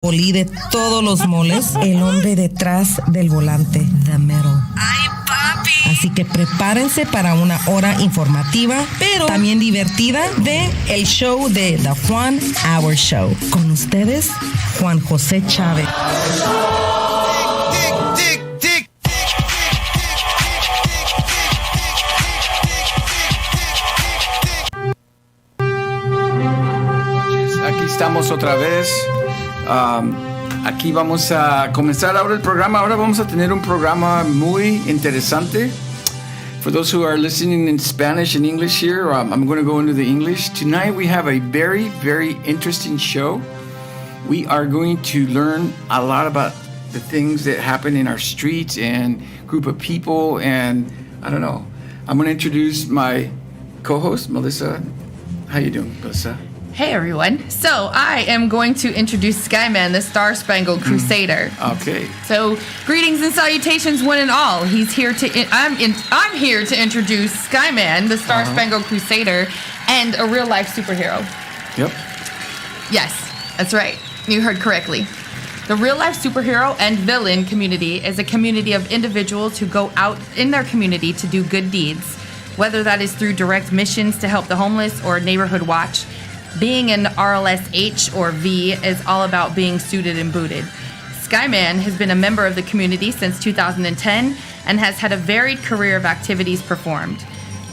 Olí de todos los moles, el hombre detrás del volante, the middle. ¡Ay, papi! Así que prepárense para una hora informativa, pero también divertida de el show de The Juan Hour Show. Con ustedes, Juan José Chávez. Aquí estamos otra vez. Aquí vamos a comenzar ahora el programa. Ahora vamos a tener un programa muy interesante. For those who are listening in Spanish and English here, I'm going to go into the English. Tonight we have a very, very interesting show. We are going to learn a lot about the things that happen in our streets and group of people. And I don't know. I'm going to introduce my co-host, Melissa. How you doing, Melissa? Hey everyone. So I am going to introduce SkyMan the Star-Spangled Crusader. Okay. So greetings and salutations one and all. He's here to I'm here to introduce SkyMan the Star-Spangled Crusader and a real life superhero. Yep. Yes, that's right. You heard correctly. The real life superhero and villain community is a community of individuals who go out in their community to do good deeds, whether that is through direct missions to help the homeless or neighborhood watch. Being an RLSH or V is all about being suited and booted. SkyMan has been a member of the community since 2010 and has had a varied career of activities performed.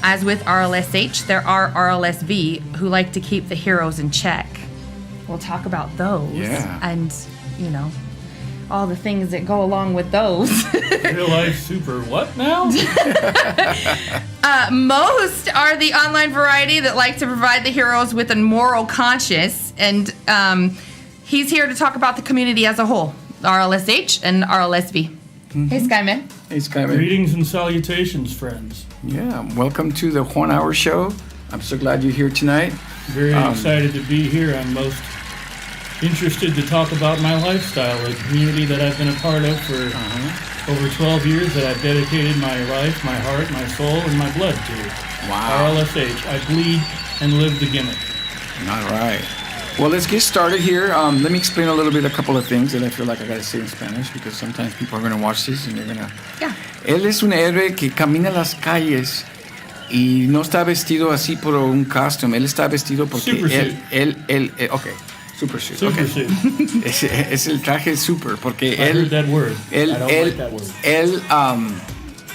As with RLSH, there are RLSV who like to keep the heroes in check. We'll talk about those. Yeah. And, you know, all the things that go along with those. Real life super what now? Most are the online variety that like to provide the heroes with a moral conscience, and he's here to talk about the community as a whole, RLSH and RLSV. Mm-hmm. Hey, SkyMan. Hey, SkyMan. Greetings and salutations, friends. Yeah, welcome to the Juan Hour Show. I'm so glad you're here tonight. Very excited to be here. I'm most interested to talk about my lifestyle, a community that I've been a part of for over 12 years, that I've dedicated my life, my heart, my soul, and my blood to. Wow. RLSH. I bleed and live the gimmick. All right. Well, let's get started here. Let me explain a couple of things that I feel like I got to say in Spanish, because sometimes people are going to watch this and they're going to... Yeah. Él es un héroe que camina las calles y no está vestido así por un costume. Él está vestido porque okay. Super suit. Super okay. suit. Es el traje super, porque I heard that word. I don't like that word.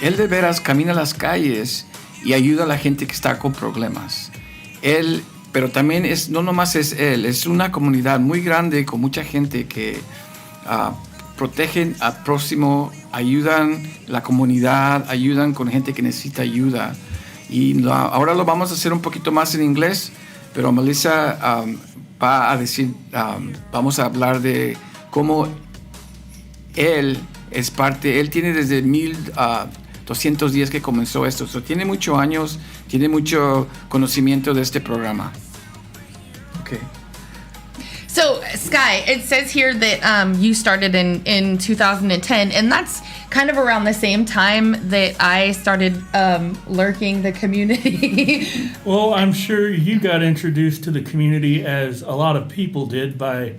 Él de veras camina las calles y ayuda a la gente que está con problemas. Pero también no nomás es él, es una comunidad muy grande con mucha gente que protegen al próximo, ayudan la comunidad, ayudan con gente que necesita ayuda. Y ahora lo vamos a hacer un poquito más en inglés, pero Melissa va a decir, vamos a hablar de cómo él es parte, él tiene desde 1210 que comenzó esto, tiene muchos años, tiene mucho conocimiento de este programa. Okay. So, Sky, it says here that you started in 2010, and that's kind of around the same time that I started lurking the community. Well, I'm sure you got introduced to the community, as a lot of people did, by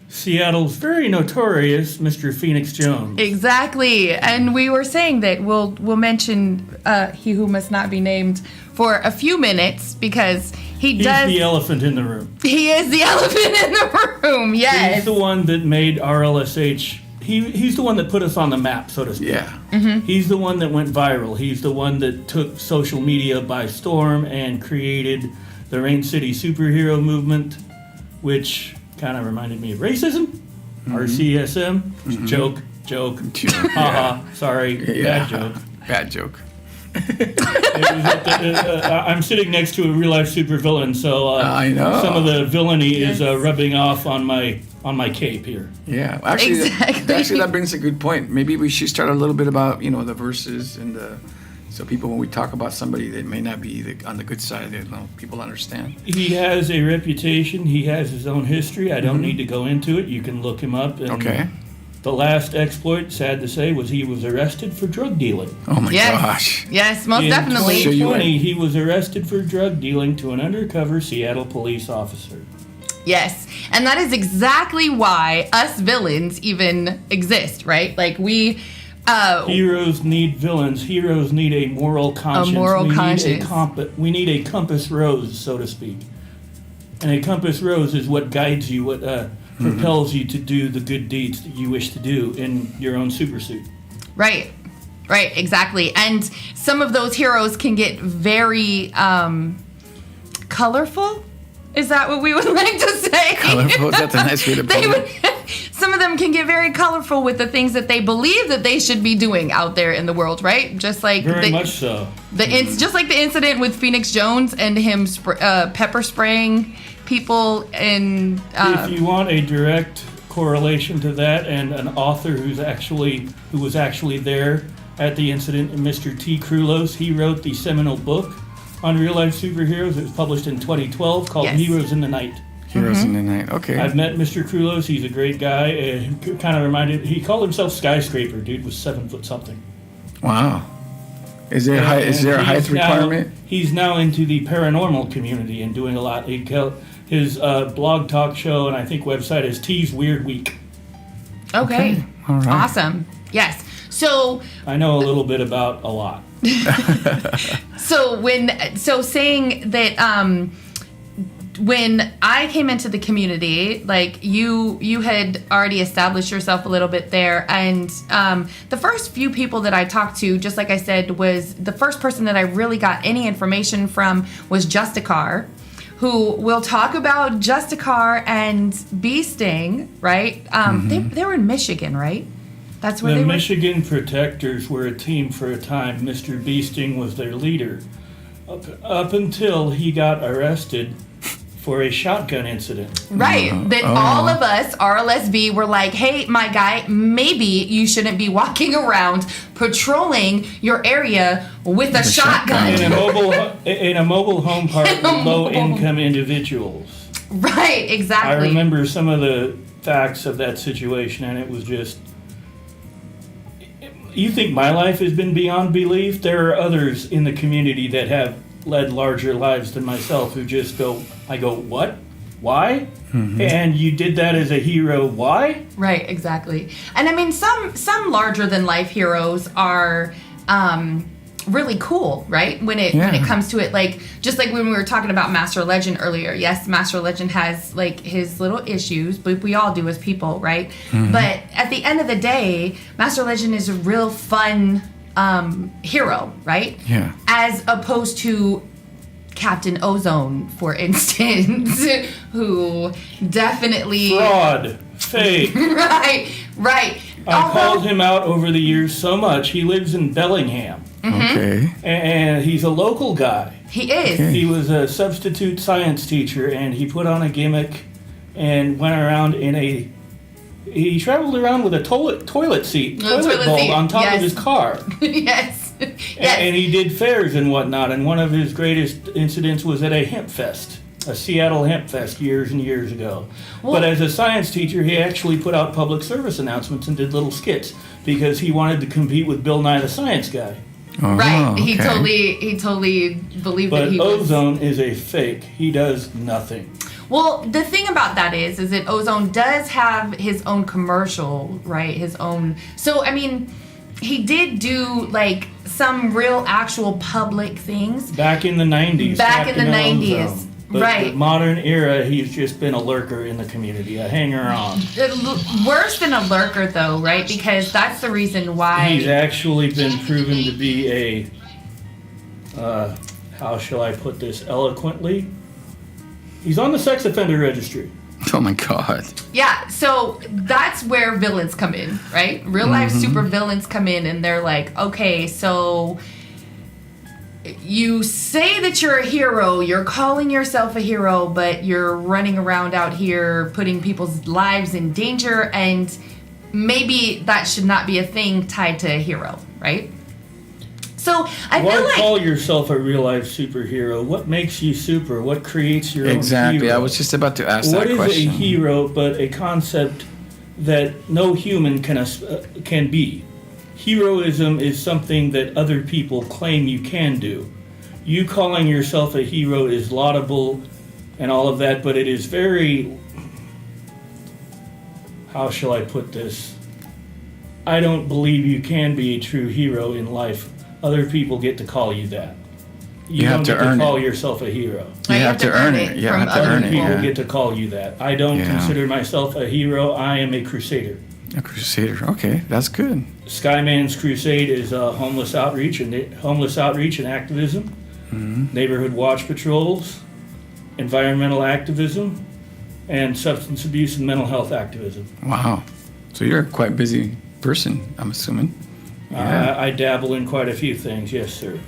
Seattle's very notorious Mr. Phoenix Jones. Exactly. And we were saying that we'll mention He Who Must Not Be Named for a few minutes, because he's the elephant in the room. He is the elephant in the room, yes. He's the one that made RLSH. He's the one that put us on the map, so to speak. Yeah. Mm-hmm. He's the one that went viral. He's the one that took social media by storm and created the Rain City superhero movement, which kind of reminded me of racism. RCSM. Mm-hmm. Joke. Haha. Sorry. Yeah. Bad joke. I'm sitting next to a real life supervillain, so I know some of the villainy is rubbing off on my cape here. Yeah, actually, exactly. That brings a good point. Maybe we should start a little bit about the verses and so people, when we talk about somebody that may not be on the good side, people understand. He has a reputation. He has his own history. I don't need to go into it. You can look him up. And okay. The last exploit, sad to say, was he was arrested for drug dealing. Oh my gosh. Yes, most definitely. In 2020, he was arrested for drug dealing to an undercover Seattle police officer. Yes. And that is exactly why us villains even exist, right? Like we... Heroes need villains. Heroes need a moral conscience. We need a compass rose, so to speak. And a compass rose is what guides you, what propels you to do the good deeds that you wish to do in your own supersuit. Right, exactly. And some of those heroes can get very colorful. Is that what we would like to say? Colorful? That's a nice way to put it. Some of them can get very colorful with the things that they believe that they should be doing out there in the world, right? Just like very much so. Just like the incident with Phoenix Jones and him pepper spraying people. And if you want a direct correlation to that, and an author who was actually there at the incident, Mr. T. Krulos, he wrote the seminal book on real life superheroes. It was published in 2012 called Heroes in the Night. Heroes in the Night, okay. I've met Mr. Krulos. He's a great guy. He called himself Skyscraper. Dude was 7 foot something. Wow. Is there a height requirement? He's now into the paranormal community and doing a lot. His blog talk show and I think website is T's Weird Week. Okay. All right. Awesome. Yes. So I know a little bit about a lot. So saying that when I came into the community, like you had already established yourself a little bit there, and the first few people that I talked to, just like I said, was the first person that I really got any information from was Justicar, who will talk about Justicar and Bee Sting, right? They were in Michigan, right? That's where the Michigan Protectors were a team for a time. Mr. Bee Sting was their leader up until he got arrested for a shotgun incident. Right. That all of us, RLSB, were like, hey, my guy, maybe you shouldn't be walking around patrolling your area with a shotgun. In a mobile home park with low-income individuals. Right, exactly. I remember some of the facts of that situation, and it was just... You think my life has been beyond belief? There are others in the community that have led larger lives than myself who just I go, what? Why? Mm-hmm. And you did that as a hero. Why? Right, exactly. And I mean, some larger than life heroes are really cool, right? When it comes to it, like just like when we were talking about Master Legend earlier. Yes, Master Legend has like his little issues, but we all do as people, right? Mm-hmm. But at the end of the day, Master Legend is a real fun hero, right? Yeah. As opposed to Captain Ozone, for instance, who definitely fraud, fake. right. I called him out over the years so much. He lives in Bellingham. Mm-hmm. Okay. And he's a local guy. He is. Okay. He was a substitute science teacher, and he put on a gimmick and went around he traveled around with a toilet bowl on top of his car. Yes. And he did fairs and whatnot, and one of his greatest incidents was at a hemp fest, a Seattle hemp fest years and years ago. Well, but as a science teacher, he actually put out public service announcements and did little skits because he wanted to compete with Bill Nye the Science Guy. Oh, right. okay. He totally believed but that he was. Ozone is a fake. He does nothing. Well, the thing about that is that Ozone does have his own commercial, right? His own. So, I mean, he did do, like, some real actual public things. Back in the 90s. But right. The modern era, he's just been a lurker in the community, a hanger-on. Worse than a lurker, though, right? Because that's the reason why... He's actually been proven to be a... how shall I put this eloquently? He's on the sex offender registry. Oh my God. Yeah, so that's where villains come in, right? Real life super villains come in and they're like, okay, so you say that you're a hero, you're calling yourself a hero, but you're running around out here putting people's lives in danger, and maybe that should not be a thing tied to a hero, right? So I feel like... Why call yourself a real-life superhero? What makes you super? What creates your own hero? Exactly. I was just about to ask that question. What is a hero but a concept that no human can be? Heroism is something that other people claim you can do. You calling yourself a hero is laudable and all of that, but it is very, how shall I put this? I don't believe you can be a true hero in life. Other people get to call you that. You have don't to get to earn call it. yourself a hero. You have to earn it. You have to Other earn it. people Yeah. get to call you that. I don't Yeah. consider myself a hero. I am a crusader. A crusader. Okay, that's good. SkyMan's Crusade is homeless outreach and activism, neighborhood watch patrols, environmental activism, and substance abuse and mental health activism. Wow. So you're a quite busy person, I'm assuming. Yeah. I dabble in quite a few things, yes, sir.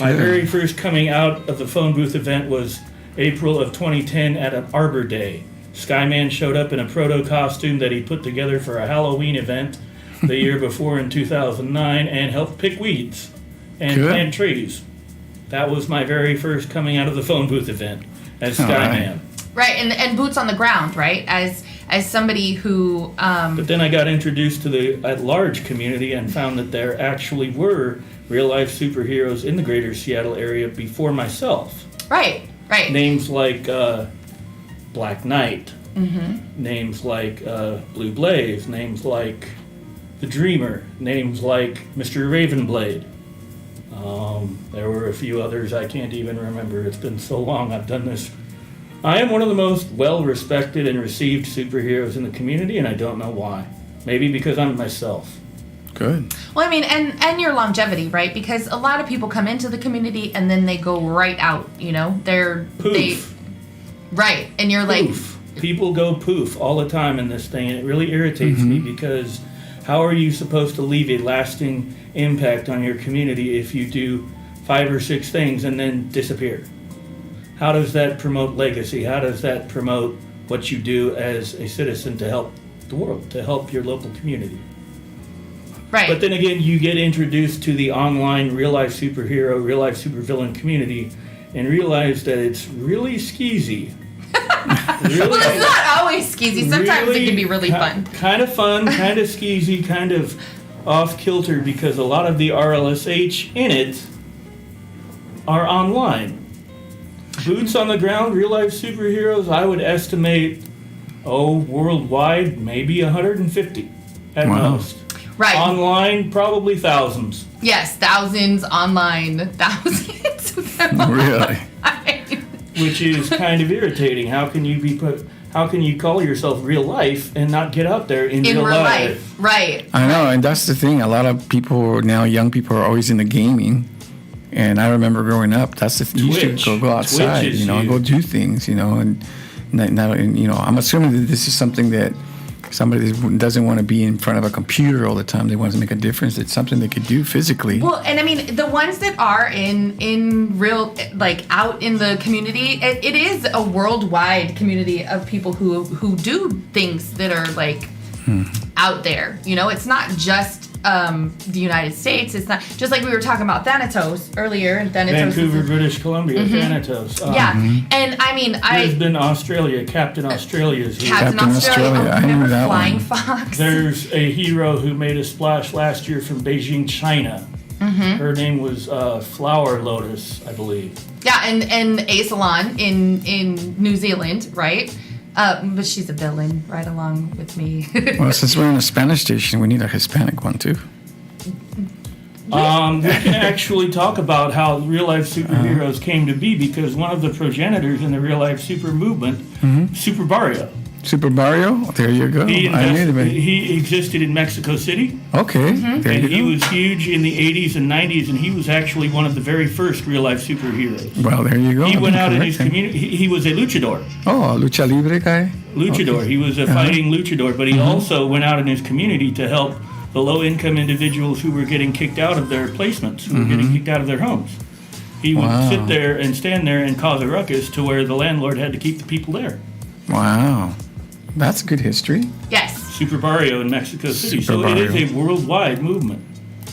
My Good. very first coming out of the phone booth event was April of 2010 at an Arbor Day. SkyMan showed up in a proto costume that he put together for a Halloween event the year before in 2009 and helped pick weeds and Good. plant trees. That was my very first coming out of the phone booth event as All SkyMan. Right, and boots on the ground, right? As somebody who But then I got introduced to the at-large community and found that there actually were real-life superheroes in the greater Seattle area before myself. right. Names like Black Knight, names like Blue Blaze, names like The Dreamer, names like Mr. Ravenblade. There were a few others I can't even remember. It's been so long I've done this. I am one of the most well-respected and received superheroes in the community, and I don't know why. Maybe because I'm myself. Good. Well, I mean, and your longevity, right? Because a lot of people come into the community and then they go right out. You know, Poof. right, and you're like, Poof. People go poof all the time in this thing, and it really irritates me because how are you supposed to leave a lasting impact on your community if you do 5 or 6 things and then disappear? How does that promote legacy? How does that promote what you do as a citizen to help the world, to help your local community? right. But then again, you get introduced to the online real-life superhero, real-life supervillain community and realize that it's really skeezy. Really, well, it's not always skeezy. Sometimes it can be really fun. Kind of fun, kind of skeezy, kind of off-kilter because a lot of the RLSH in it are online. Boots on the ground, real-life superheroes, I would estimate, worldwide, maybe 150 at Wow. most. Right. Online, probably thousands. Yes, thousands online, thousands of them. Really? Which is kind of irritating. How can you call yourself real life and not get out there in real life? Right. I know, and that's the thing. A lot of people now, young people, are always into gaming. And I remember growing up, that's the thing. You should go outside, Twitch is and go do things, and I'm assuming that this is something that somebody that doesn't want to be in front of a computer all the time. They want to make a difference. It's something they could do physically. Well, and I mean, the ones that are in real, like out in the community, it is a worldwide community of people who do things that are like out there. It's not just the United States. It's not just like we were talking about Thanatos earlier. And Thanatos Vancouver, British Columbia, Thanatos. Yeah, and I mean, Lisbon, Australia. Captain Australia's here. Captain Australia. I knew Remember that Flying one. Fox? There's a hero who made a splash last year from Beijing, China. Her name was Flower Lotus, I believe. Yeah, and Aisalon in New Zealand, right? But she's a villain right along with me. Well, since we're in a Spanish station, we need a Hispanic one too. We can actually talk about how real-life superheroes came to be because one of the progenitors in the real-life super movement, Super Barrio. Super Mario? There you go. He existed in Mexico City. Okay, there And you he go. was huge in the 80s and 90s, and he was actually one of the very first real-life superheroes. Well, there you go. He went out in Correct his then. community. He was a luchador. Oh, a lucha libre guy? Luchador. Okay. He was a fighting luchador, but he also went out in his community to help the low-income individuals who were getting kicked out of their placements, who were getting kicked out of their homes. He would Wow. sit there and stand there and cause a ruckus to where the landlord had to keep the people there. Wow. That's good history. Yes. Super Barrio in Mexico City. Super So it is Barrio. a worldwide movement.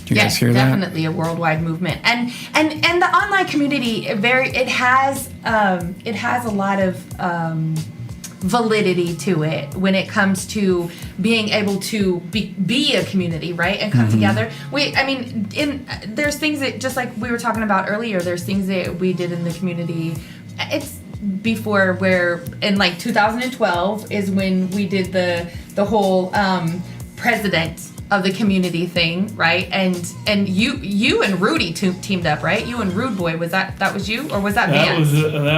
Do you guys Yes, hear that? definitely a worldwide movement, and the online community it has a lot of validity to it when it comes to being able to be a community, right, and come together. There's things that, just like we were talking about earlier, there's things that we did in the community. before where in like 2012 is when we did the whole president of the community thing, right? And you and Rudy teamed up, right? You and Rude Boy, was that was you, or was that Vance? Was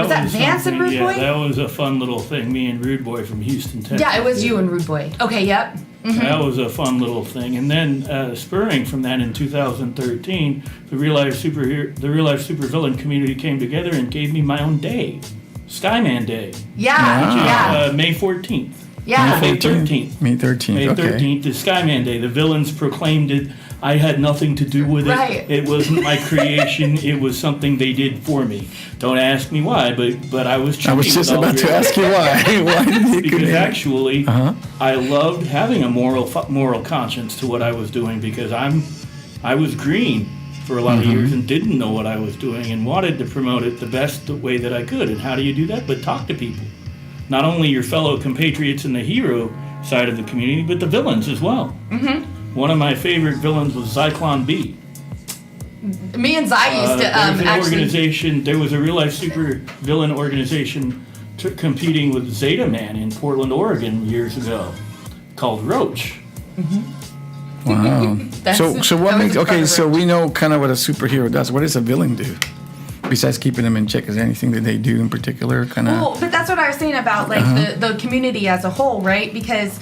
that Vance and Rude Boy? Yeah, that was a fun little thing. Me and Rude Boy from Houston, Texas. Yeah, it was you and Rude Boy. Okay, yep. Mm-hmm. That was a fun little thing. And then spurring from that in 2013, the real life supervillain community came together and gave me my own day, SkyMan Day. Yeah. May 14th. Yeah. May 13th. May 13th. May 13th is SkyMan Day. The villains proclaimed it. I had nothing to do with it. Right. It wasn't my creation. It was something they did for me. Don't ask me why, but I was. I was just about to ask you why. Why did you? Because actually, I loved having a moral conscience to what I was doing, because I was green for a lot of years and didn't know what I was doing and wanted to promote it the best way that I could. And how do you do that? But talk to people. Not only your fellow compatriots in the hero side of the community, but the villains as well. Mm-hmm. One of my favorite villains was Zyklon B. Me and Zy used to organization. There was a real life super villain organization competing with Zeta Man in Portland, Oregon years ago, called Roach. Mm-hmm. Wow. so what makes so we know kind of what a superhero does. What does a villain do? Besides keeping them in check, is there anything that they do in particular? Well, but that's what I was saying about like the community as a whole, right? Because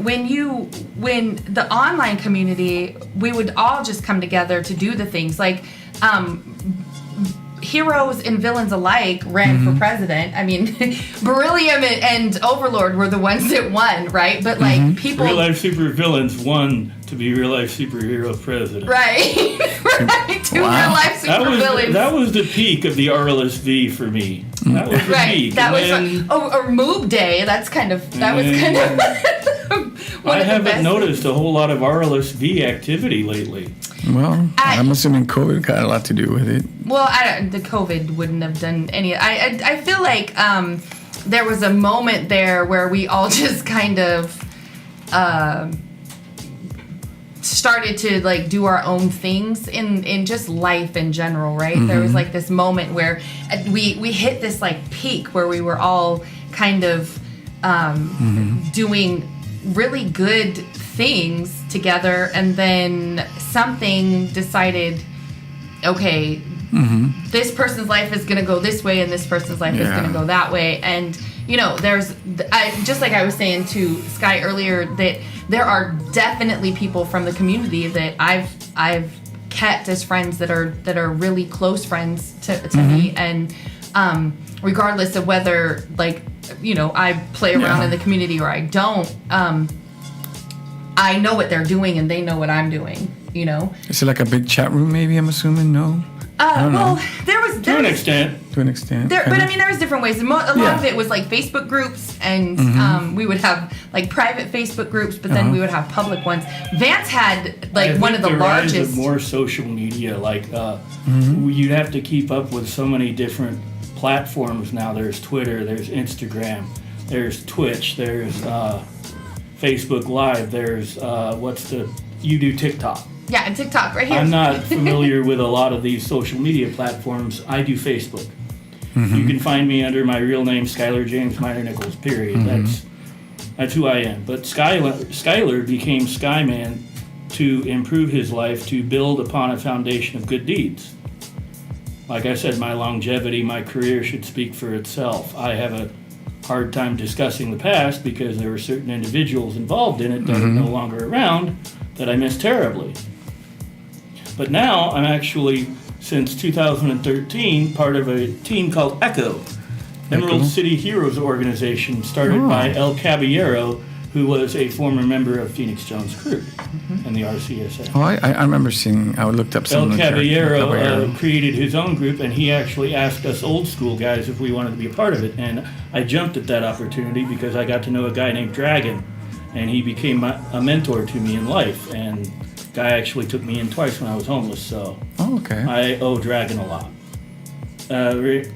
when the online community, we would all just come together to do the things like heroes and villains alike ran for president. I mean, Beryllium and Overlord were the ones that won, right? But like people, real life super villains won to be real life superhero president. Right. Right. Two real life super villains. That was the peak of the RLSV for me. That was the peak. That was or Moob Day. That was kind of I haven't noticed a whole lot of RLSV activity lately. Well, I'm assuming COVID got a lot to do with it. Well, the COVID wouldn't have done any. I feel like there was a moment there where we all just kind of started to like do our own things in just life in general, right? There was like this moment where we hit this like peak where we were all kind of doing really good things together, and then something decided, okay, this person's life is going to go this way and this person's life is going to go that way. And you know, there's just like I was saying to Sky earlier, that there are definitely people from the community that I've kept as friends that are really close friends to me, and regardless of whether like, you know, I play around in the community or I don't, I know what they're doing and they know what I'm doing, you know. Is it like a big chat room maybe, I'm assuming? No? Well, there was to an extent. To an extent. But I mean, there was different ways. A lot of it was like Facebook groups, and we would have like private Facebook groups, but then we would have public ones. Vance had like one of the largest. Rise of more social media, like you'd have to keep up with so many different platforms now. There's Twitter, there's Instagram, there's Twitch, there's Facebook Live, there's you do TikTok. Yeah, and TikTok right here. I'm not familiar with a lot of these social media platforms. I do Facebook. You can find me under my real name, Skylar James Minor Nichols, period. That's who I am. But Skylar became SkyMan to improve his life, to build upon a foundation of good deeds. Like I said, my longevity, my career should speak for itself. I have a hard time discussing the past because there were certain individuals involved in it that are no longer around that I miss terribly. But now I'm actually, since 2013, part of a team called Echo, Emerald City Heroes organization, started by El Caballero, who was a former member of Phoenix Jones' crew in the RCSA. Oh, I remember seeing, I looked up some El Caballero created his own group, and he actually asked us old school guys if we wanted to be a part of it. And I jumped at that opportunity because I got to know a guy named Dragon, and he became a mentor to me in life. And guy actually took me in twice when I was homeless, so I owe Dragon a lot.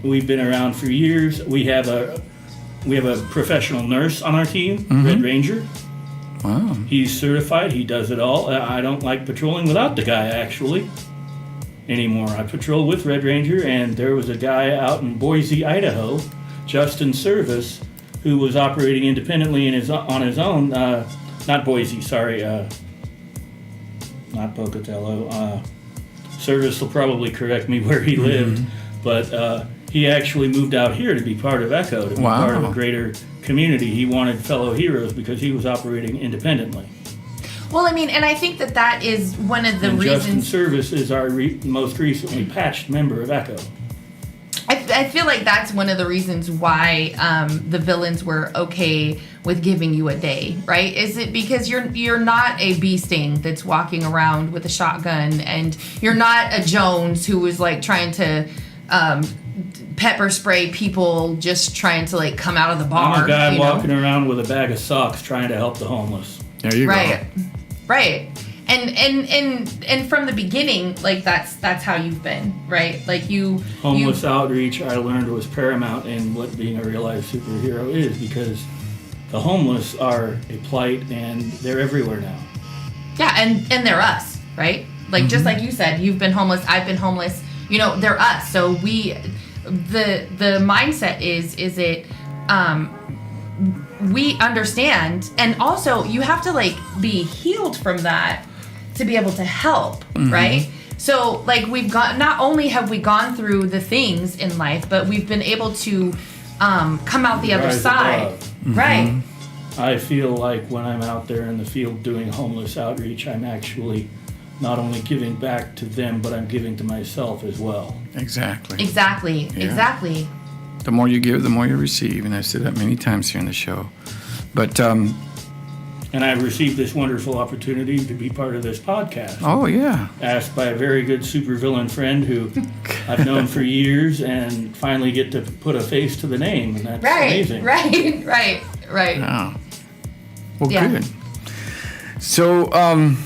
We've been around for years. We have a professional nurse on our team, Red Ranger. Wow. He's certified. He does it all. I don't like patrolling without the guy, actually, anymore. I patrol with Red Ranger, and there was a guy out in Boise, Idaho, Justin Service, who was operating independently on his own. Not Boise, sorry. Not Pocatello. Service will probably correct me where he lived, but he actually moved out here to be part of Echo, to be part of a greater community. He wanted fellow heroes because he was operating independently. Well, I mean, and I think that is one of the reasons. Justin Service is our most recently patched member of Echo. I feel like that's one of the reasons why the villains were okay with giving you a day, right? Is it because you're not a bee sting that's walking around with a shotgun, and you're not a Jones who was like trying to pepper spray people just trying to like come out of the bar. I'm a guy walking around with a bag of socks trying to help the homeless. There you go. Right. And from the beginning, like that's how you've been, right? Like homeless outreach, I learned was paramount in what being a real life superhero is, because the homeless are a plight and they're everywhere now. Yeah, and they're us, right? Like just like you said, you've been homeless, I've been homeless. You know, they're us. So the mindset is it we understand, and also you have to like be healed from that to be able to help, right? So like not only have we gone through the things in life, but we've been able to come out the other side. Right. I feel like when I'm out there in the field doing homeless outreach, I'm actually not only giving back to them, but I'm giving to myself as well. Exactly. Yeah. The more you give, the more you receive, and I've said that many times here on the show. But and I've received this wonderful opportunity to be part of this podcast. Oh yeah. Asked by a very good supervillain friend who I've known for years, and finally get to put a face to the name, and that's amazing. Right. Oh. Well, good. So I'm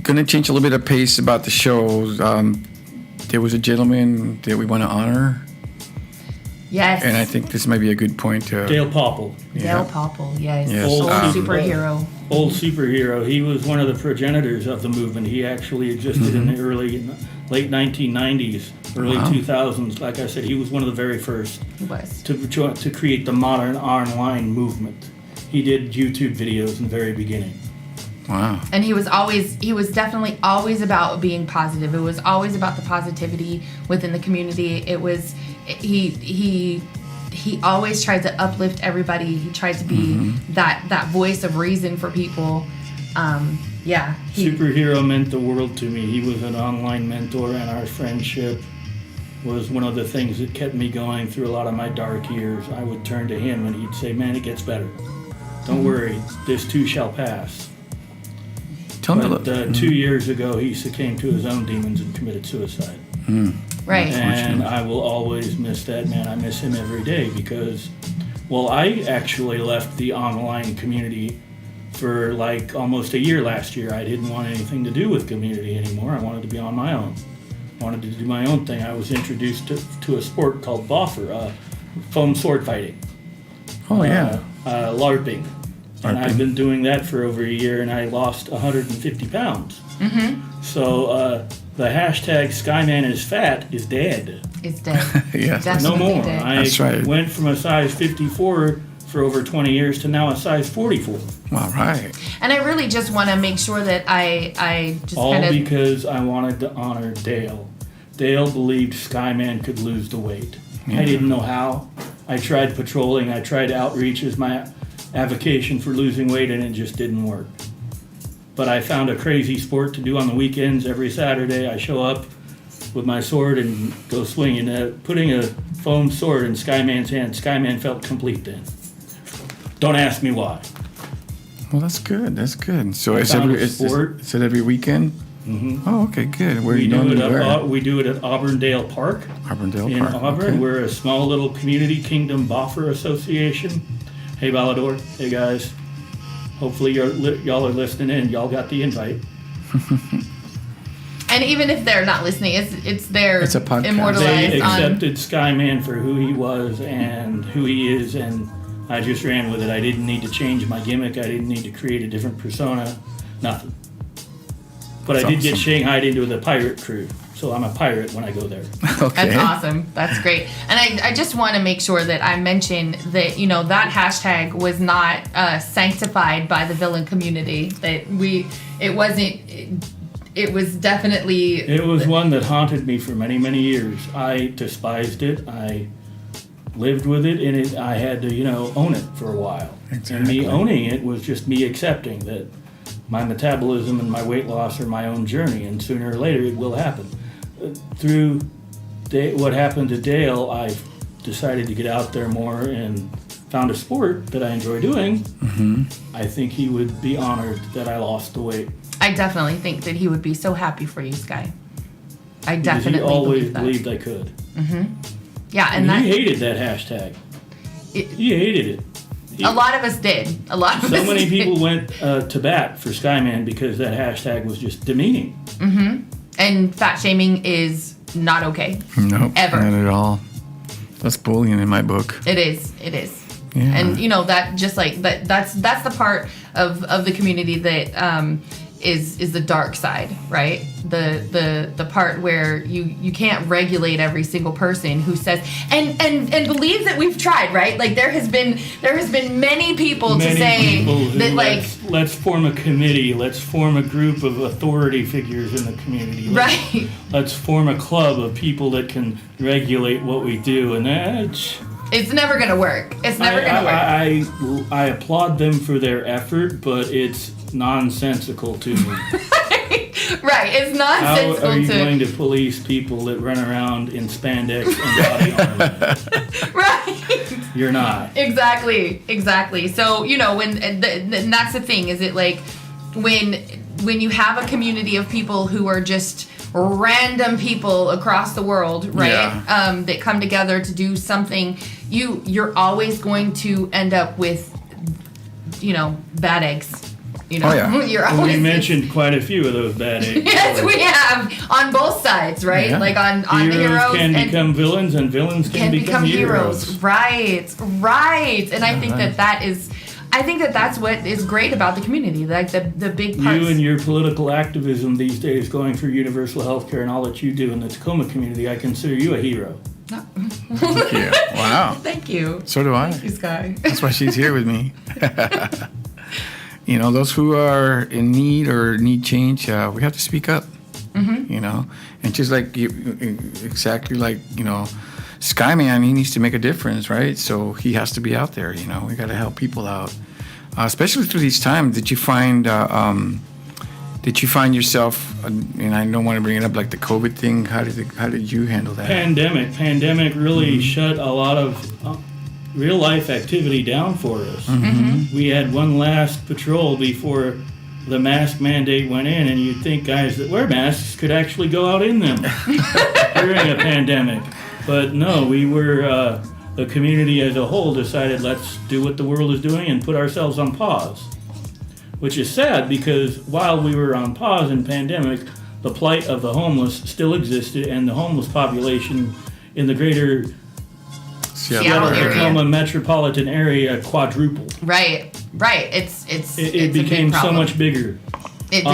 gonna change a little bit of pace about the show. There was a gentleman that we want to honor. Yes. And I think this might be a good point to... Dale Popple. Yeah. Dale Popple, yes. Old superhero. Old superhero. He was one of the progenitors of the movement. He actually existed in the late 1990s, early 2000s. Like I said, he was one of the very first to create the modern online movement. He did YouTube videos in the very beginning. Wow. And he was definitely always about being positive. It was always about the positivity within the community. It was, he always tried to uplift everybody. He tried to be that voice of reason for people. Superhero meant the world to me. He was an online mentor, and our friendship was one of the things that kept me going through a lot of my dark years. I would turn to him and he'd say, "Man, it gets better. Don't worry, this too shall pass." But 2 years ago, he succumbed to his own demons and committed suicide. Right. And I will always miss that man. I miss him every day because, I actually left the online community for like almost a year last year. I didn't want anything to do with community anymore. I wanted to be on my own. I wanted to do my own thing. I was introduced to a sport called boffer, foam sword fighting. Oh, yeah. LARPing. And I've been doing that for over a year, and I lost 150 pounds. So the hashtag SkyMan is fat is dead. It's dead. Yes. No more. Dead. That's right. Went from a size 54 for over 20 years to now a size 44. All right. And I really just want to make sure that I just all kind of... because I wanted to honor Dale. Dale believed SkyMan could lose the weight. I didn't know how. I tried patrolling. I tried outreach as my avocation for losing weight, and it just didn't work. But I found a crazy sport to do on the weekends. Every Saturday I show up with my sword and go swinging. Putting a foam sword in SkyMan's hand, SkyMan felt complete then. Don't ask me why. Well, that's good. So it's every weekend? Oh, okay, good. We do it at Auburndale Park. In Auburn. Okay. We're a small little community kingdom boffer association. Hey, Valador. Hey, guys. Hopefully y'all are listening in. Y'all got the invite. And even if they're not listening, it's their it's a podcast. immortalized. They accepted SkyMan for who he was and who he is, and I just ran with it. I didn't need to change my gimmick. I didn't need to create a different persona. Nothing. But I did get shanghaied into the pirate crew. So I'm a pirate when I go there. Okay. That's awesome. That's great. And I just want to make sure that I mention that, that hashtag was not sanctified by the villain community. That it was definitely... It was one that haunted me for many, many years. I despised it. I lived with it, and I had to, own it for a while. Exactly. And me owning it was just me accepting that my metabolism and my weight loss are my own journey, and sooner or later it will happen. Through what happened to Dale, I decided to get out there more and found a sport that I enjoy doing. Mm-hmm. I think he would be honored that I lost the weight. I definitely think that he would be so happy for you, Sky. I Because definitely he always believe that. believed I could. Yeah, And that he hated that hashtag. He hated it. a lot of us did. A lot of So us many did. people went to bat for SkyMan because that hashtag was just demeaning. And fat shaming is not okay. Nope, Ever. not at all. That's bullying in my book. It is. It is. Yeah. And that just like that's the part of the community that is the dark side, right? The part where you can't regulate every single person who says and believes that we've tried, right? Like there has been many people to say that like let's form a committee, let's form a group of authority figures in the community. right. Let's form a club of people that can regulate what we do, and that's It's never gonna work. It's never gonna work. I applaud them for their effort, but it's nonsensical to me. Right. It's How nonsensical are you to going to police people that run around in spandex and body armor? right. You're not. Exactly. So when and that's the thing, is it like when you have a community of people who are just random people across the world, right? Yeah. That come together to do something, you're always going to end up with bad eggs. Oh, yeah. You're And always we mentioned quite a few of those bad eggs. yes, we have on both sides, right? Yeah. Like on the Heroes heroes can and become villains, and villains can become heroes. Right. And I think that's what is great about the community, like the big parts. You and your political activism these days, going for universal health care and all that you do in the Tacoma community, I consider you a hero. Thank you. Wow. Thank you. So do I. Thank you, Sky. That's why she's here with me. Those who are in need or need change, we have to speak up. And just like exactly like SkyMan, he needs to make a difference, right? So he has to be out there. We got to help people out, especially through these times. Did you find yourself? And I don't want to bring it up like the COVID thing. How did you handle that? Pandemic really shut a lot of real life activity down for us. We had one last patrol before the mask mandate went in, and you'd think guys that wear masks could actually go out in them during a pandemic. But no, we were, the community as a whole decided let's do what the world is doing and put ourselves on pause. Which is sad, because while we were on pause in pandemic, the plight of the homeless still existed, and the homeless population in the greater Seattle area. Tacoma metropolitan area quadrupled. Right. It became so much bigger. It did.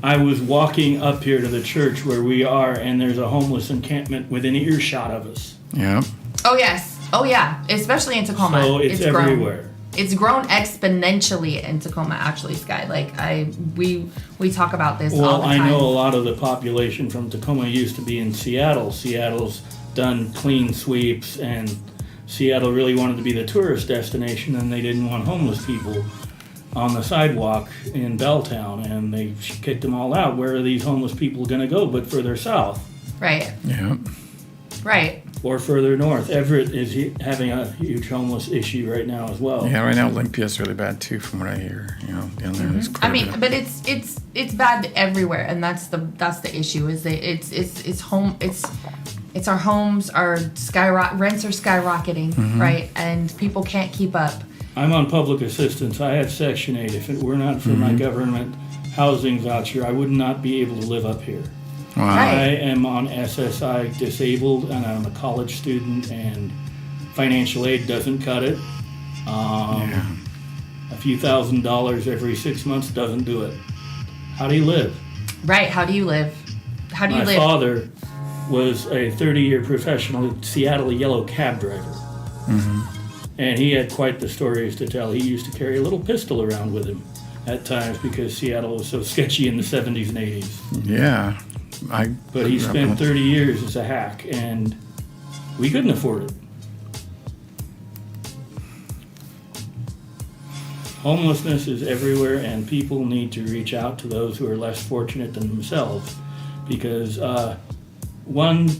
I was walking up here to the church where we are, and there's a homeless encampment within earshot of us. Yeah. Oh yes. Oh yeah. Especially in Tacoma. So it's everywhere. It's grown exponentially in Tacoma, actually, Sky. Like we talk about this all Well, the I time. know a lot of the population from Tacoma used to be in Seattle. Seattle's done clean sweeps, and Seattle really wanted to be the tourist destination, and they didn't want homeless people on the sidewalk in Belltown, and they kicked them all out. Where are these homeless people going to go but further south? Right. Yeah. Right. Or further north. Everett is having a huge homeless issue right now as well. Yeah. Right now, Olympia's really bad too, from what I hear. Down there. There's quite I a mean, bit of- but it's bad everywhere, and that's the issue. Is that it's our homes are rents are skyrocketing, right, and people can't keep up. I'm on public assistance. I have Section 8. If it were not for my government housing voucher, I would not be able to live up here. Wow. Right. I am on SSI disabled, and I'm a college student, and financial aid doesn't cut it. Yeah. A few $1,000s every 6 months doesn't do it. How do you live? Right? How do you live? How do you live? My father was a 30-year professional Seattle yellow cab driver. And he had quite the stories to tell. He used to carry a little pistol around with him at times because Seattle was so sketchy in the 70s and 80s. Yeah. But he spent 30 years as a hack, and we couldn't afford it. Homelessness is everywhere, and people need to reach out to those who are less fortunate than themselves, because one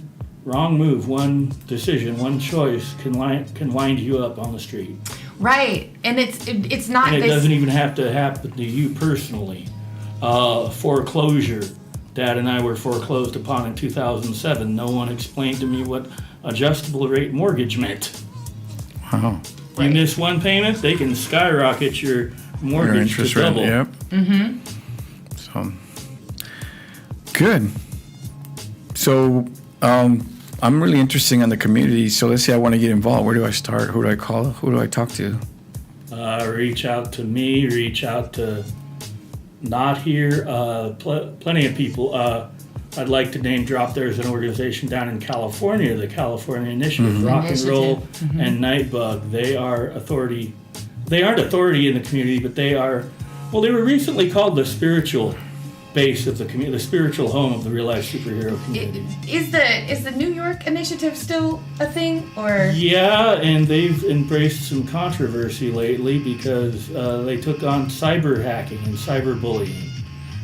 wrong move, one decision, one choice can wind you up on the street. Right, and it's not. And it doesn't even have to happen to you personally. Foreclosure. Dad and I were foreclosed upon in 2007. No one explained to me what adjustable rate mortgage meant. Wow. You miss one payment, they can skyrocket your mortgage Your interest to double. rate, yep. Mm-hmm. So, good. So, I'm really interested in the community. So let's say I want to get involved. Where do I start? Who do I call? Who do I talk to? Reach out to me. Reach out to Not Here. Plenty of people. I'd like to name drop. There's an organization down in California, the California Initiative, Rock and Roll and Nightbug. They are authority. They aren't authority in the community, but they are. Well, they were recently called the spiritual base of the community, the spiritual home of the real life superhero community. Is the New York initiative still a thing, or? Yeah, and they've embraced some controversy lately because they took on cyber hacking and cyberbullying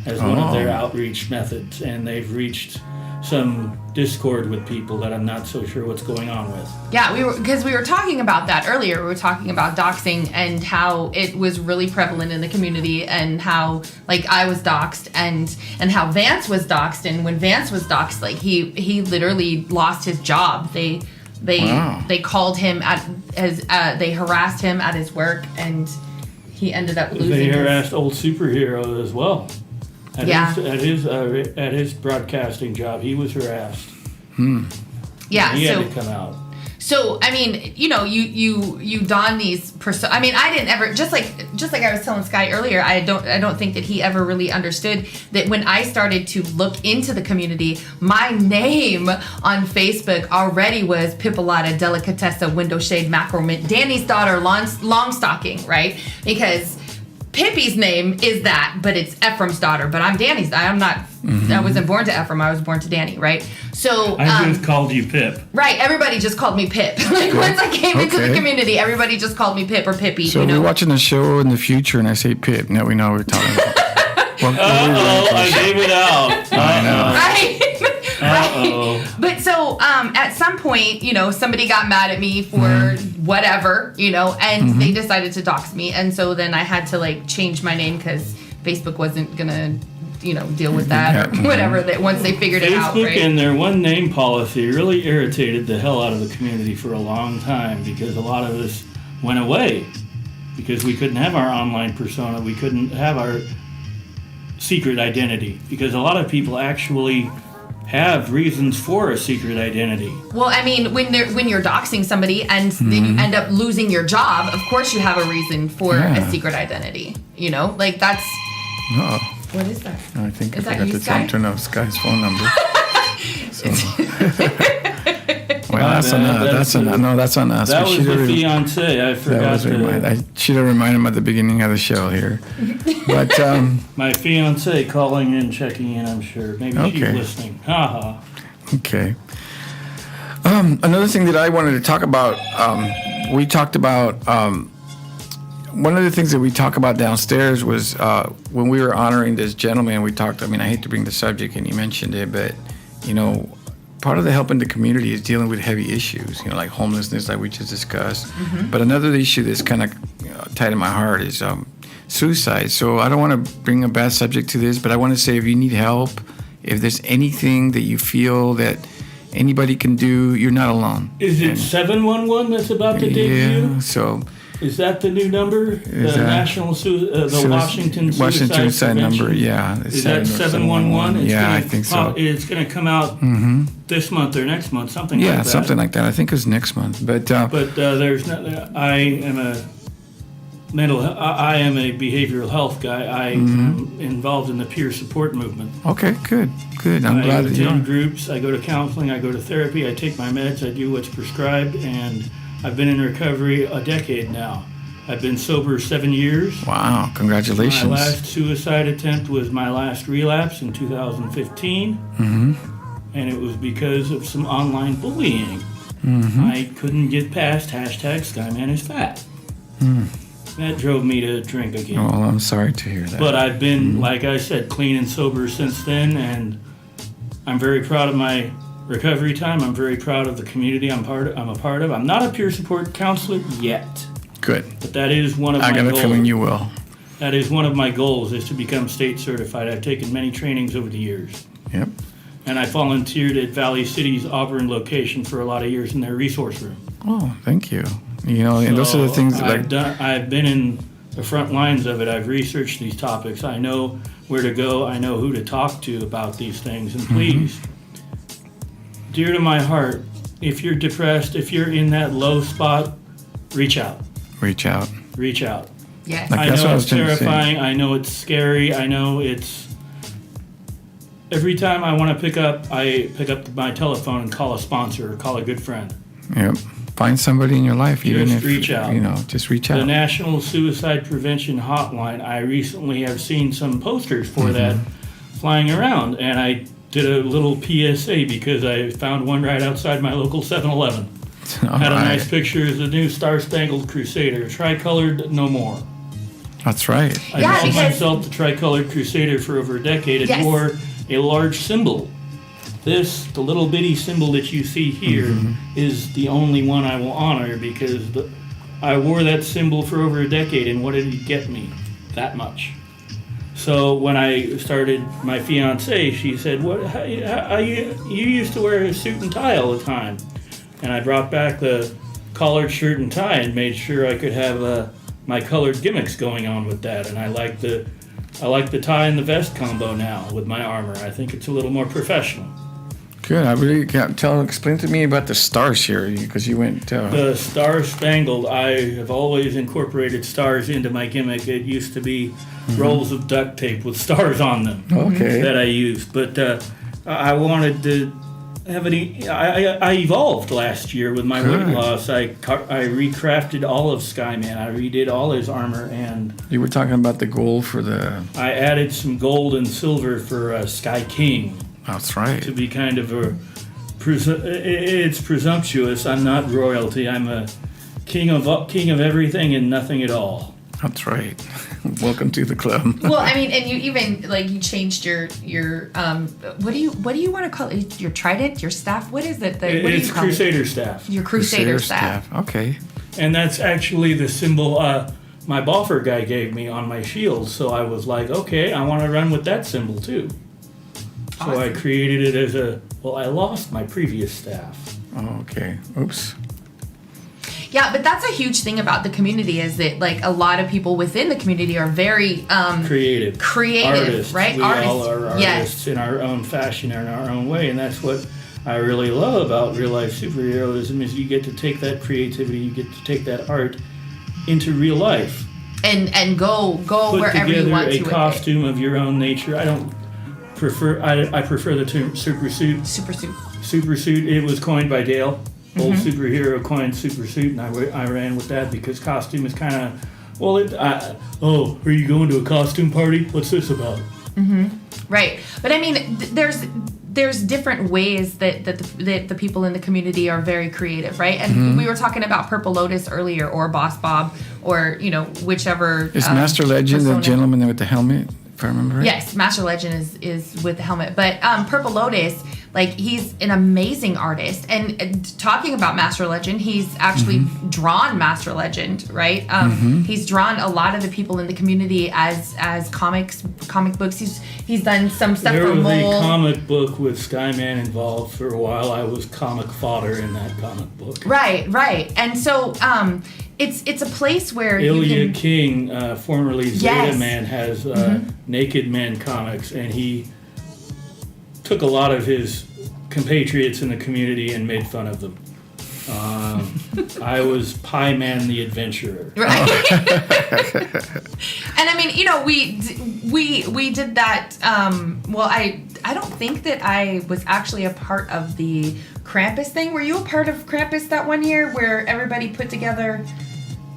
as one of their outreach methods, and they've reached some discord with people that I'm not so sure what's going on with. Yeah, we were talking about that earlier. We were talking about doxing and how it was really prevalent in the community, and how like I was doxed and how Vance was doxed, and when Vance was doxed, like he literally lost his job. They called him they harassed him at his work, and he ended up losing. They harassed old superhero as well. Yeah. At his broadcasting job, he was harassed. Yeah, he had to come out. So I mean, you don these I mean, I didn't ever, just like I was telling Sky earlier, I don't think that he ever really understood that when I started to look into the community, my name on Facebook already was Pipolata Delicatessa Window Shade Macro Mint, Danny's daughter long stocking, right? Because Pippi's name is that, but it's Ephraim's daughter. But I'm Danny's. I'm not. I wasn't born to Ephraim. I was born to Danny, right? So I just called you Pip. Right. Everybody just called me Pip. Like once I came into the community, everybody just called me Pip or Pippy. So if you're watching the show in the future and I say Pip, now we know what we're talking about. I gave it out. I know. Right. Right. But so at some point, somebody got mad at me for whatever, and they decided to dox me. And so then I had to like change my name because Facebook wasn't going to, deal with that or whatever, that once they figured it out, right? Facebook and their one name policy really irritated the hell out of the community for a long time, because a lot of us went away because we couldn't have our online persona. We couldn't have our secret identity, because a lot of people actually have reasons for a secret identity. Well, I mean, when you're doxing somebody and then you end up losing your job, of course you have a reason for a secret identity. Like that's. No. What is that? I think is I forgot to turn off Sky's phone number. Well, that's on us. That was the fiance. I forgot I should have reminded him at the beginning of the show here. But my fiance calling in, checking in. I'm sure. Maybe she's listening. Ha. Okay. Another thing that I wanted to talk about. We talked about. One of the things that we talked about downstairs was when we were honoring this gentleman. We talked. I mean, I hate to bring the subject, and you mentioned it, but part of the helping the community is dealing with heavy issues, like homelessness, like we just discussed. But another issue that's kind of tight in my heart is suicide. So I don't want to bring a bad subject to this, but I want to say if you need help, if there's anything that you feel that anybody can do, you're not alone. Is it 711 that's about to debut? Yeah, so... Is that the new number? The national, the Washington suicide number, yeah. Is that 711? Yeah, I think so. It's going to come out this month or next month, something like that. Yeah, something like that. I think it was next month. But there's not. I am a I am a behavioral health guy. I am involved in the peer support movement. Okay, good. I'm glad that you attend are. groups, I go to counseling, I go to therapy, I take my meds, I do what's prescribed, and I've been in recovery a decade now. I've been sober 7 years. Wow, congratulations. My last suicide attempt was my last relapse in 2015, and it was because of some online bullying. I couldn't get past #SkyMan is fat. That drove me to drink again. Well, I'm sorry to hear that. But I've been, like I said, clean and sober since then, and I'm very proud of my recovery time. I'm very proud of the community I'm a part of. I'm not a peer support counselor yet. Good. But that is one of my goals. I got a feeling you will. That is one of my goals, is to become state certified. I've taken many trainings over the years. Yep. And I volunteered at Valley City's Auburn location for a lot of years in their resource room. Oh, thank you. And those are the things that I've been in the front lines of it. I've researched these topics. I know where to go. I know who to talk to about these things. And please, dear to my heart, if you're depressed, if you're in that low spot, reach out. Reach out. Yes. Like, I that's what I know was it's trying to say. terrifying. I know it's scary. I know it's... Every time I want to pick up my telephone and call a sponsor or call a good friend. Yep. Find somebody in your life, even Just if reach out. Just reach The out. National Suicide Prevention Hotline, I recently have seen some posters for that flying around, and I did a little PSA because I found one right outside my local 7-Eleven. Had a nice picture of the new Star-Spangled Crusader, tricolored no more. That's right. I called myself the Tricolored Crusader for over a decade and wore a large symbol. The little bitty symbol that you see here is the only one I will honor, because I wore that symbol for over a decade, and what did it get me? That much. So when I started, my fiance, she said, you used to wear a suit and tie all the time. And I brought back the collared shirt and tie and made sure I could have my colored gimmicks going on with that. And I like the tie and the vest combo now with my armor. I think it's a little more professional. Good. I really can't explain to me about the stars here, because you went... The Star-Spangled, I have always incorporated stars into my gimmick. It used to be rolls of duct tape with stars on them that I used. But I wanted to have I evolved last year with my weight loss. I recrafted all of SkyMan. I redid all his armor, and... You were talking about the gold for the... I added some gold and silver for Sky King. That's right. To be kind of it's presumptuous. I'm not royalty. I'm a king of everything and nothing at all. That's right. Welcome to the club. Well, I mean, and you even you changed your what do you want to call it? Your trident, your staff? What is it? It's Crusader staff. Your Crusader staff. Okay. And that's actually the symbol my boffer guy gave me on my shield. So I was like, okay, I want to run with that symbol too. So I created it as I lost my previous staff. Oh, okay. Oops. Yeah, but that's a huge thing about the community, is that a lot of people within the community are very creative, artists, right? We all are artists in our own fashion, in our own way, and that's what I really love about real life superheroism, is you get to take that creativity, you get to take that art into real life, and go wherever you want to. Put together a costume of your own nature. I prefer the term super suit. Super suit. It was coined by Dale. Old superhero coined super suit, and I ran with that because costume is kind of, are you going to a costume party? What's this about? Right. But I mean, there's different ways that the people in the community are very creative, right? And we were talking about Purple Lotus earlier, or Boss Bob, or whichever. Is Master Legend the gentleman with the helmet? If I remember right. Yes, Master Legend is with the helmet. But Purple Lotus, he's an amazing artist. And talking about Master Legend, he's actually drawn Master Legend, right? He's drawn a lot of the people in the community as comic books. He's done some stuff for Mole. There was a comic book with SkyMan involved for a while. I was comic fodder in that comic book. Right. And so it's a place where Ilya King, formerly Zeta Man, has Naked Man comics, and he took a lot of his compatriots in the community and made fun of them. I was Pie Man the Adventurer. Right. And I mean, you know, we did that. Well, I don't think that I was actually a part of the Krampus thing. Were you a part of Krampus that one year where everybody put together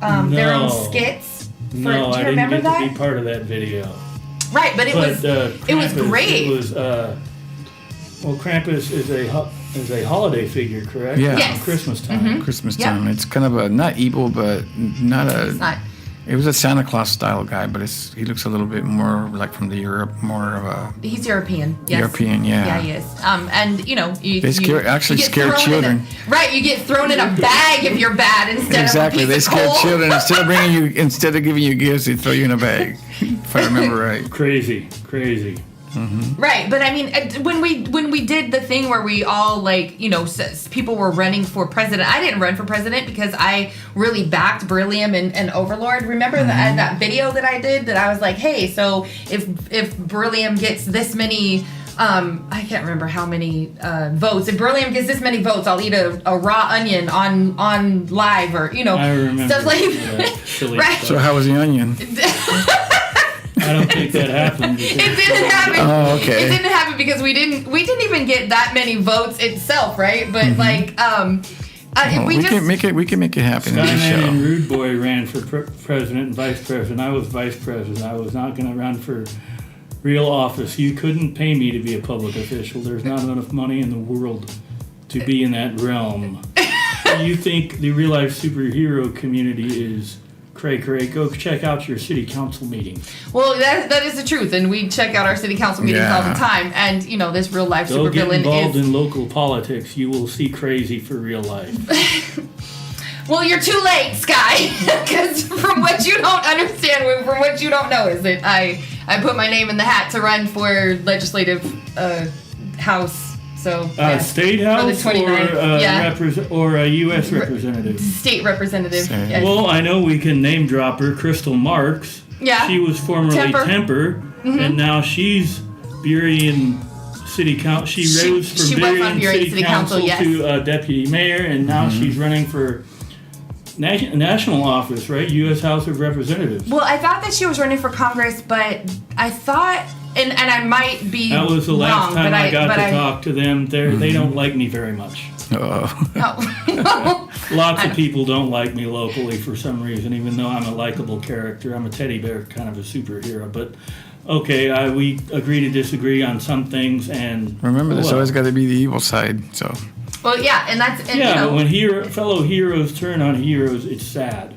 their own skits? No, I didn't get to be part of that video. Right, but it was great. It was well, Krampus is a holiday figure, correct? Yeah. Yes. Christmas time. Mm-hmm. Christmas time. It's kind of a not evil, but not a. It's not. It was a Santa Claus style guy, but he looks a little bit more like from the Europe, more of a. He's European. Yes. European, yeah. Yeah, he is. And you know, they scare children. Right, you get thrown in a bag if you're bad instead Exactly, of a piece they of scare coal. children instead of giving you gifts, they throw you in a bag. If I remember right. Crazy. Right, but I mean, when we did the thing where we all, like, you know, people were running for president. I didn't run for president because I really backed Beryllium and Overlord. Remember that video that I did that I was like, hey, so if Beryllium gets this many, I can't remember how many votes. If Beryllium gets this many votes, I'll eat a raw onion on live, or, you know, I remember stuff like that. Silly right. stuff. So how was the onion? I don't think that happened. It didn't happen. Oh, okay. It didn't happen because we didn't even get that many votes itself, right? But like, we can make it happen in this SkyMan show. and Rude Boy ran for president and vice president. I was vice president. I was not going to run for real office. You couldn't pay me to be a public official. There's not enough money in the world to be in that realm. You think the real life superhero community is cray. Go check out your city council meetings. Well, that is the truth, and we check out our city council meetings all the time. And you know, this real life Go get supervillain involved is in local politics. You will see crazy for real life. Well, you're too late, Sky, because from what you don't understand, from what you don't know, is that I put my name in the hat to run for legislative house. So State house for the 29th, or a U.S. representative. State representative. Yes. Well, I know we can name drop her, Crystal Marks. Yeah. She was formerly Temper, and now she's Burien City Council. She rose from Burien City Council yes. to deputy mayor, and now she's running for national office, right? U.S. House of Representatives. Well, I thought that she was running for Congress, but I thought, and I might be that was the last wrong, time I got to talk to them. They don't like me very much. Oh. Lots of people don't like me locally for some reason, even though I'm a likable character. I'm a teddy bear, kind of a superhero. But okay, we agree to disagree on some things, and remember, there's always got to be the evil side. So. Well, yeah, and that's you know, but when fellow heroes turn on heroes, it's sad.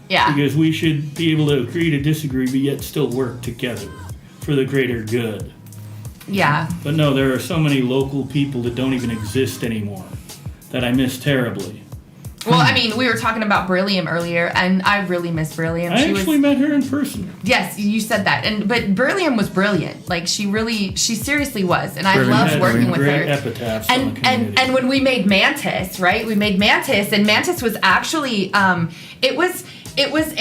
Yeah. Because we should be able to agree to disagree, but yet still work together for the greater good. Yeah. But no, there are so many local people that don't even exist anymore that I miss terribly. Well, I mean, we were talking about Beryllium earlier, and I really miss Beryllium. I actually met her in person. Yes, you said that, but Beryllium was brilliant. Like she seriously was, and I loved working with her. Epitaphs and when we made Mantis, right? We made Mantis, and Mantis was actually it was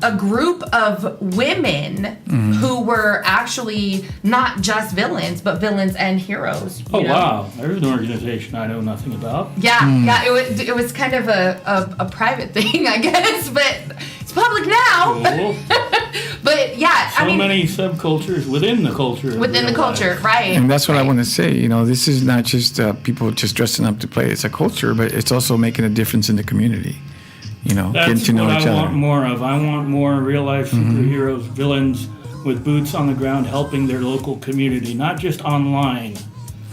a group of women who were actually not just villains, but villains and heroes. Oh, know? Wow. There's an organization I know nothing about. Yeah, it was kind of a private thing, I guess, but it's public now. Cool. But yeah, I mean, many subcultures within the culture. Within the culture, life. right. And that's what I want to say. You know, this is not just people just dressing up to play. It's a culture, but it's also making a difference in the community. You know, getting to know each other. That's what I want more of. I want more real-life superheroes, villains with boots on the ground helping their local community, not just online.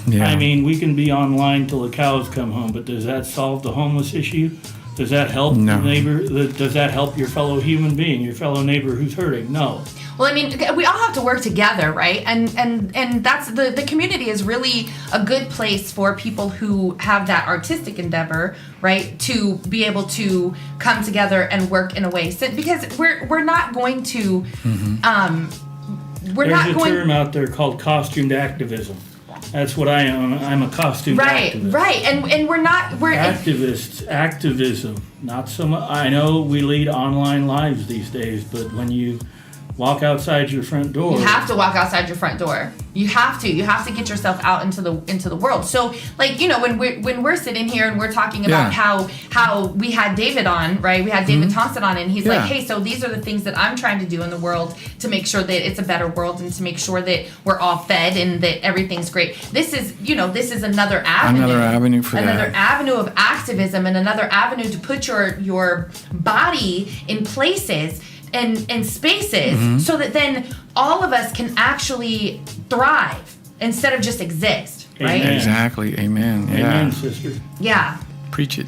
Yeah. I mean, we can be online till the cows come home, but does that solve the homeless issue? Does that help the neighbor? Does that help your fellow human being, your fellow neighbor who's hurting? No. Well, I mean, we all have to work together, right? And that's the community is really a good place for people who have that artistic endeavor, right? To be able to come together and work in a way, because we're not going to There's a term out there called costumed activism. That's what I am. I'm a costume activist. Right, and we're activists. Activism, not so much. I know we lead online lives these days, but when you walk outside your front door. You have to walk outside your front door. You have to get yourself out into the world. So, like, you know, when we're sitting here and we're talking about how we had David on, right? We had David Thompson on, and he's like, hey, so these are the things that I'm trying to do in the world to make sure that it's a better world and to make sure that we're all fed and that everything's great. This is another avenue. Another avenue for another that. avenue of activism and another avenue to put your body in places and spaces so that then all of us can actually thrive instead of just exist, right? Amen. Exactly. Amen. Yeah. Amen, sister. Yeah. Preach it.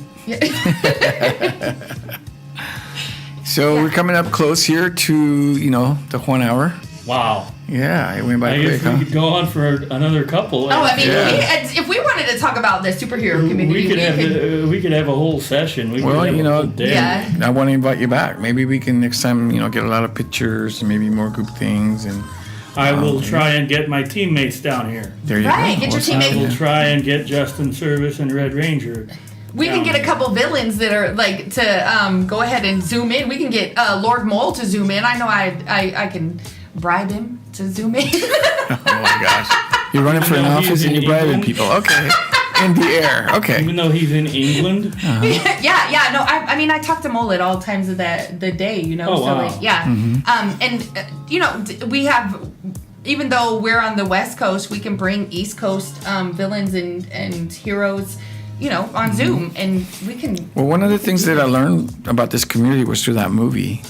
So we're coming up close here to, the 1 hour. Wow. Yeah, it went by I quick, guess huh? we could go on for another couple. Oh, I mean, if we wanted to talk about the superhero community, we could have a whole session. We Well, could have a whole day. Yeah. I want to invite you back. Maybe we can next time, get a lot of pictures and maybe more group things. And I will try and get my teammates down here. there you Right, go. get your Awesome. teammates. I will try and get Justin Service and Red Ranger. we can get a couple villains that are like to go ahead and zoom in. We can get Lord Mole to zoom in. I know I can bribe him to zoom in. Oh my gosh. You're running for an No, he's office and in you're bribing England. people. Okay. In the air. Okay. Even though he's in England. yeah. No, I mean, I talk to Mole at all times of the day, Oh, so wow. like, yeah. And we have, even though we're on the West Coast, we can bring East Coast villains and heroes, on Zoom, and we can. Well, one of the things that I learned about this community was through that movie.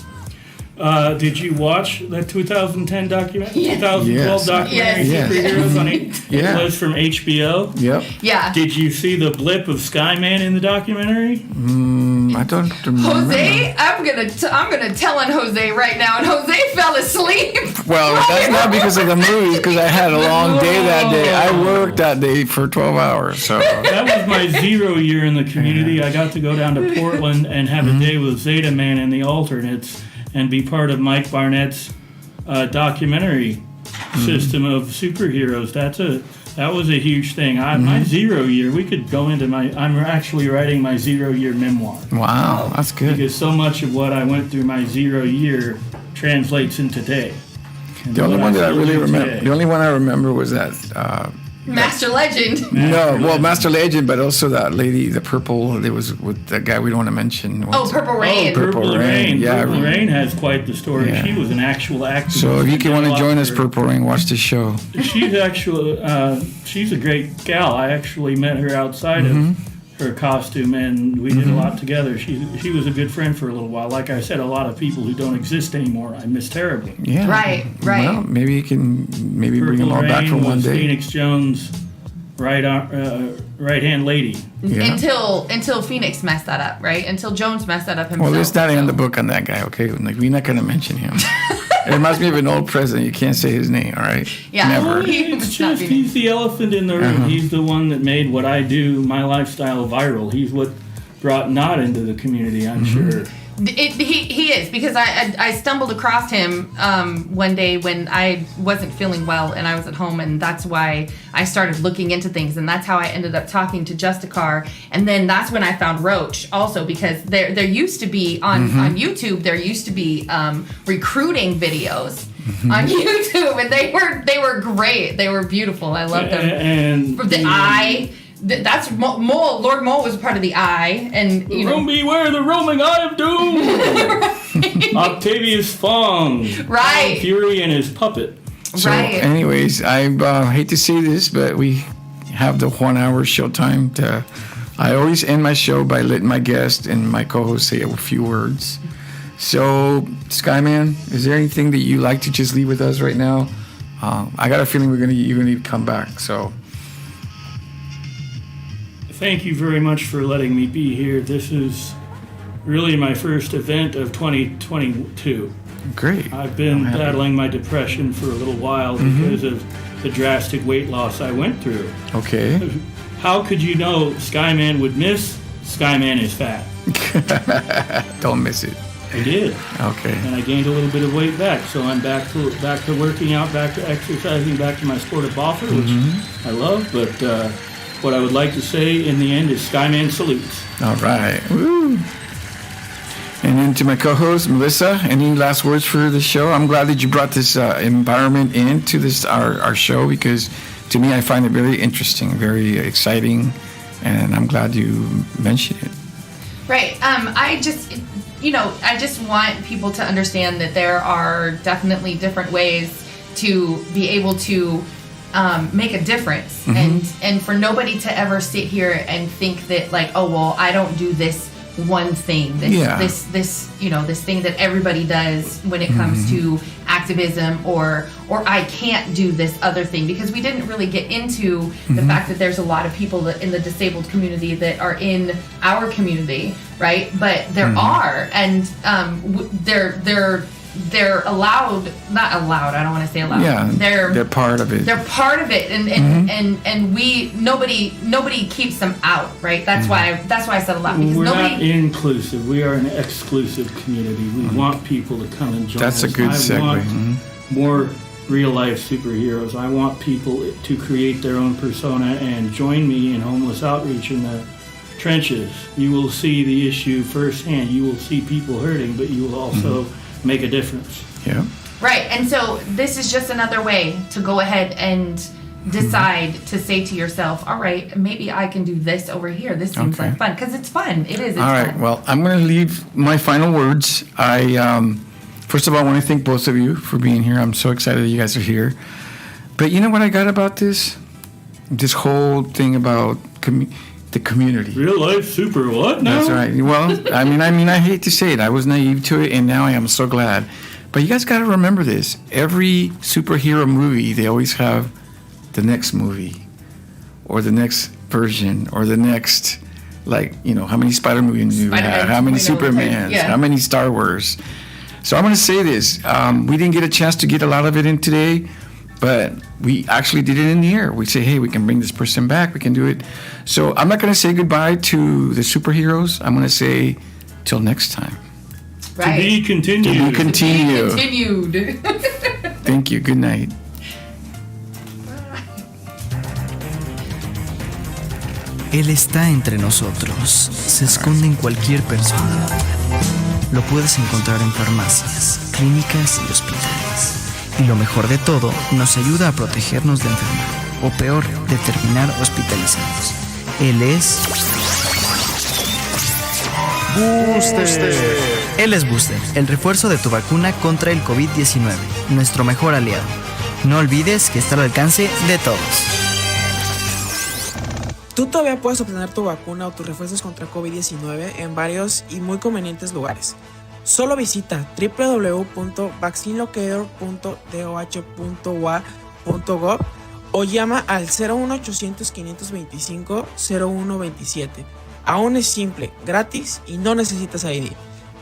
Did you watch the 2010 document? Yes. 2012 Yes. documentary Yes. superheroes on Yeah. It was from HBO. Yep. Yeah. Did you see the blip of SkyMan in the documentary? I don't remember. Jose, I'm gonna tell on Jose right now, and Jose fell asleep. Well, that's not because of the movie, because I had a long day that day. I worked that day for 12 hours, so. That was my 0 year in the community. I got to go down to Portland and have a day with Zeta Man and the alternates and be part of Mike Barnett's documentary system of superheroes. That was a huge thing. My 0 year, we could go into I'm actually writing my 0 year memoir. Wow, that's good. Because so much of what I went through my 0 year translates in today. And The only what one that I feel really remember, today. the only one I remember was that, Master Legend. Master Legend, but also that lady, the purple, it was with that guy we don't want to mention. Oh, Purple Rain. Purple Rain. Yeah. Purple Rain has quite the story. Yeah. She was an actual activist. So if you can want to join us, Her- Purple Rain, watch the show. She's actually, she's a great gal. I actually met her outside of her costume, and we did a lot together. She was a good friend for a little while. Like I said, a lot of people who don't exist anymore, I miss terribly. Yeah. Right. Well, maybe you can bring them all Purple back for Rain one was day. Phoenix Jones' right-hand lady. Yeah. Until Phoenix messed that up, right? Until Jones messed that up himself. Well, let's not end the book on that guy, okay? Like, we're not going to mention him. It reminds me of an old president. You can't say his name, all right? Yeah. Never. It's just he's the elephant in the room. He's the one that made what I do, my lifestyle, viral. He's what brought Nod into the community, I'm sure. He is, because I stumbled across him one day when I wasn't feeling well and I was at home, and that's why I started looking into things, and that's how I ended up talking to Justicar, and then that's when I found Roach also, because there used to be on YouTube, there used to be recruiting videos on YouTube, and they were great, they were beautiful, I loved them. And The Eye. That's Mole. Lord Mole was part of the Eye, and beware the roaming eye of doom. Octavius Fong, Right. Fury and his puppet. So, Right. anyways, I hate to say this, but we have the 1 hour show time. I always end my show by letting my guest and my co-host say a few words. So, Skyman, is there anything that you like to just leave with us right now? I got a feeling you're gonna need to come back. So. Thank you very much for letting me be here. This is really my first event of 2022. Great. I've been I'm happy. battling my depression for a little while because of the drastic weight loss I went through. Okay. How could you know Skyman would miss? Skyman is fat. Don't miss it. I did. Okay. And I gained a little bit of weight back. So I'm back to working out, back to exercising, back to my sport of boffer, which I love. But what I would like to say in the end is Skyman salutes. All right. Woo. And then to my co-host, Melissa, any last words for the show? I'm glad that you brought this environment into this our show, because to me, I find it very interesting, very exciting, and I'm glad you mentioned it. Right. I just want people to understand that there are definitely different ways to be able to make a difference, and for nobody to ever sit here and think that like, oh well, I don't do this one thing, this thing that everybody does when it comes to activism, or I can't do this other thing, because we didn't really get into the fact that there's a lot of people that in the disabled community that are in our community, right? But there are, and they're allowed, not allowed, I don't want to say allowed. Yeah, they're part of it. They're part of it, and we nobody keeps them out, right? That's why I said allowed, because we're nobody not inclusive. We are an exclusive community. We want people to come and join us. That's a good segue. I want more real life superheroes. I want people to create their own persona and join me in homeless outreach in the trenches. You will see the issue firsthand. You will see people hurting, but you will also make a difference. Yeah. Right, and so this is just another way to go ahead and decide to say to yourself, all right, maybe I can do this over here. This seems like fun, because it's fun. It is. It's all right. fun. Well, I'm going to leave my final words. I first of all, I want to thank both of you for being here. I'm so excited that you guys are here. But you know what I got about this whole thing about the community. Real life super what now? That's right. Well, I mean, I hate to say it. I was naive to it, and now I am so glad. But you guys got to remember this. Every superhero movie, they always have the next movie, or the next version, or the next, like, how many Spider movies do we have? How many Supermans? How many Star Wars? So I'm going to say this. We didn't get a chance to get a lot of it in today, but we actually did it in the air. We say, hey, we can bring this person back. We can do it. So I'm not going to say goodbye to the superheroes. I'm going to say till next time. Right. To be continued. To be continued. Continued. Thank you. Good night. Él está entre nosotros. Se esconde en cualquier persona. Lo puedes encontrar en farmacias, clínicas y hospitales. Y lo mejor de todo, nos ayuda a protegernos de enfermar, o peor, de terminar hospitalizados. Él es... Booster. Él es Booster, el refuerzo de tu vacuna contra el COVID-19, nuestro mejor aliado. No olvides que está al alcance de todos. Tú todavía puedes obtener tu vacuna o tus refuerzos contra COVID-19 en varios y muy convenientes lugares. Solo visita www.vaccinelocator.doh.ua.gov o llama al 01800-525-0127. Aún es simple, gratis y no necesitas ID.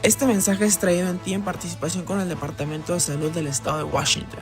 Este mensaje es traído en ti en participación con el Departamento de Salud del Estado de Washington.